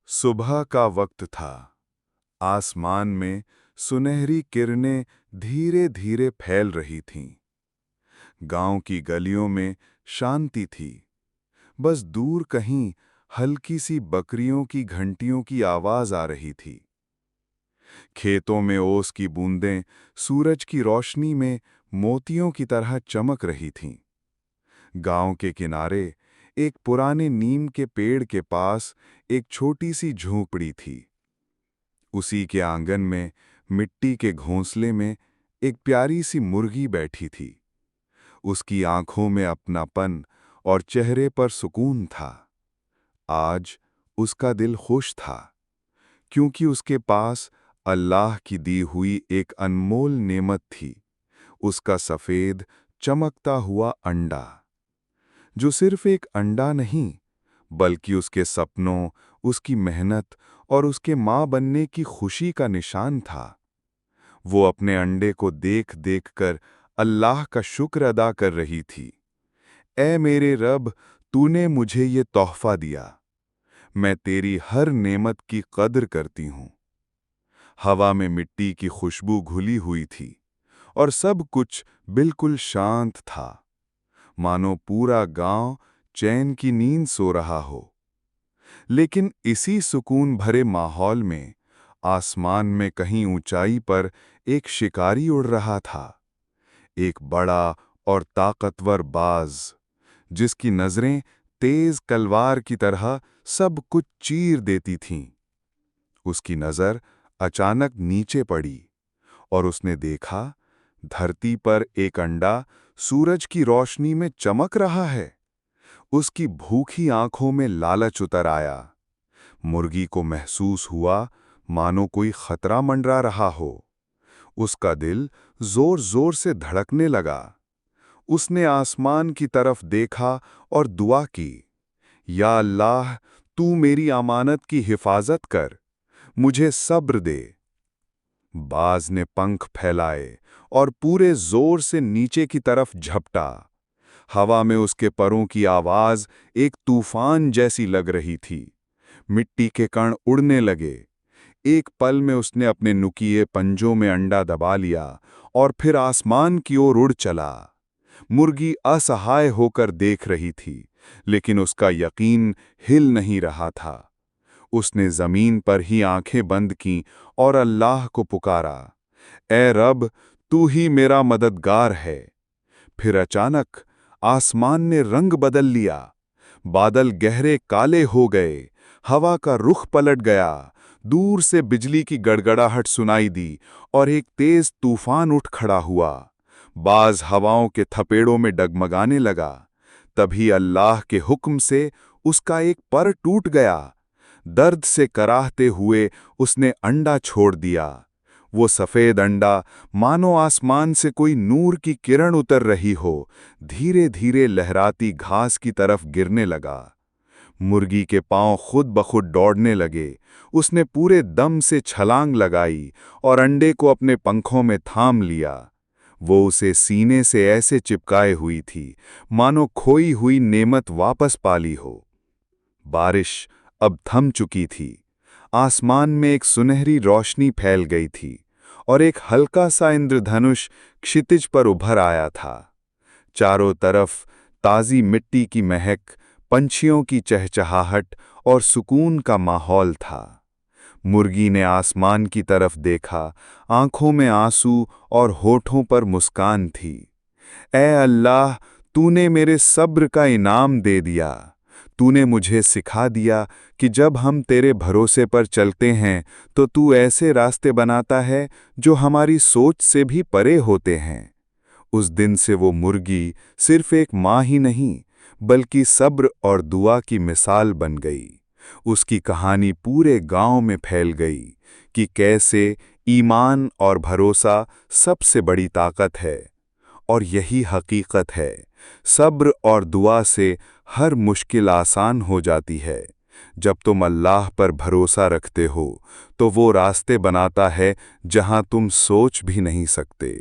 सुबह का वक्त था। आसमान में सुनहरी किरणें धीरे धीरे फैल रही थीं। गांव की गलियों में शांति थी। बस दूर कहीं हल्की सी बकरियों की घंटियों की आवाज आ रही थी। खेतों में ओस की बूंदें सूरज की रोशनी में मोतियों की तरह चमक रही थीं। गांव के किनारे एक पुराने नीम के पेड़ के पास एक छोटी सी झोंपड़ी थी। उसी के आंगन में मिट्टी के घोंसले में एक प्यारी सी मुर्गी बैठी थी। उसकी आंखों में अपनापन और चेहरे पर सुकून था। आज उसका दिल खुश था, क्योंकि उसके पास अल्लाह की दी हुई एक अनमोल नेमत थी, उसका सफ़ेद चमकता हुआ अंडा, जो सिर्फ एक अंडा नहीं, बल्कि उसके सपनों, उसकी मेहनत और उसके माँ बनने की खुशी का निशान था। वो अपने अंडे को देख देख कर अल्लाह का शुक्र अदा कर रही थी। ऐ मेरे रब, तूने मुझे ये तोहफा दिया। मैं तेरी हर नेमत की कद्र करती हूँ। हवा में मिट्टी की खुशबू घुली हुई थी और सब कुछ बिल्कुल शांत था, मानो पूरा गांव चैन की नींद सो रहा हो। लेकिन इसी सुकून भरे माहौल में आसमान में कहीं ऊंचाई पर एक शिकारी उड़ रहा था। एक बड़ा और ताकतवर बाज, जिसकी नजरें तेज तलवार की तरह सब कुछ चीर देती थीं। उसकी नजर अचानक नीचे पड़ी और उसने देखा, धरती पर एक अंडा सूरज की रोशनी में चमक रहा है। उसकी भूखी आंखों में लालच उतर आया। मुर्गी को महसूस हुआ मानो कोई खतरा मंडरा रहा हो। उसका दिल जोर जोर से धड़कने लगा। उसने आसमान की तरफ देखा और दुआ की, या अल्लाह, तू मेरी अमानत की हिफाजत कर, मुझे सब्र दे। बाज ने पंख फैलाए और पूरे जोर से नीचे की तरफ झपटा। हवा में उसके परों की आवाज एक तूफान जैसी लग रही थी। मिट्टी के कण उड़ने लगे। एक पल में उसने अपने नुकीले पंजों में अंडा दबा लिया और फिर आसमान की ओर उड़ चला। मुर्गी असहाय होकर देख रही थी, लेकिन उसका यकीन हिल नहीं रहा था। उसने जमीन पर ही आंखें बंद कीं और अल्लाह को पुकारा, ए रब, तू ही मेरा मददगार है। फिर अचानक आसमान ने रंग बदल लिया। बादल गहरे काले हो गए, हवा का रुख पलट गया। दूर से बिजली की गड़गड़ाहट सुनाई दी और एक तेज तूफान उठ खड़ा हुआ। बाज हवाओं के थपेड़ों में डगमगाने लगा। तभी अल्लाह के हुक्म से उसका एक पर टूट गया। दर्द से कराहते हुए उसने अंडा छोड़ दिया। वो सफ़ेद अंडा, मानो आसमान से कोई नूर की किरण उतर रही हो, धीरे धीरे लहराती घास की तरफ गिरने लगा। मुर्गी के पांव खुद ब खुद दौड़ने लगे। उसने पूरे दम से छलांग लगाई और अंडे को अपने पंखों में थाम लिया। वो उसे सीने से ऐसे चिपकाए हुई थी, मानो खोई हुई नेमत वापस पाली हो। बारिश अब थम चुकी थी। आसमान में एक सुनहरी रोशनी फैल गई थी और एक हल्का सा इंद्रधनुष क्षितिज पर उभर आया था। चारों तरफ ताज़ी मिट्टी की महक, पंछियों की चहचहाहट और सुकून का माहौल था। मुर्गी ने आसमान की तरफ देखा, आंखों में आंसू और होठों पर मुस्कान थी। ए अल्लाह, तूने मेरे सब्र का इनाम दे दिया। तूने मुझे सिखा दिया कि जब हम तेरे भरोसे पर चलते हैं तो तू ऐसे रास्ते बनाता है जो हमारी सोच से भी परे होते हैं। उस दिन से वो मुर्गी सिर्फ एक माँ ही नहीं, बल्कि सब्र और दुआ की मिसाल बन गई। उसकी कहानी पूरे गांव में फैल गई कि कैसे ईमान और भरोसा सबसे बड़ी ताकत है। और यही हकीकत है, सब्र और दुआ से हर मुश्किल आसान हो जाती है। जब तुम अल्लाह पर भरोसा रखते हो, तो वो रास्ते बनाता है जहां तुम सोच भी नहीं सकते।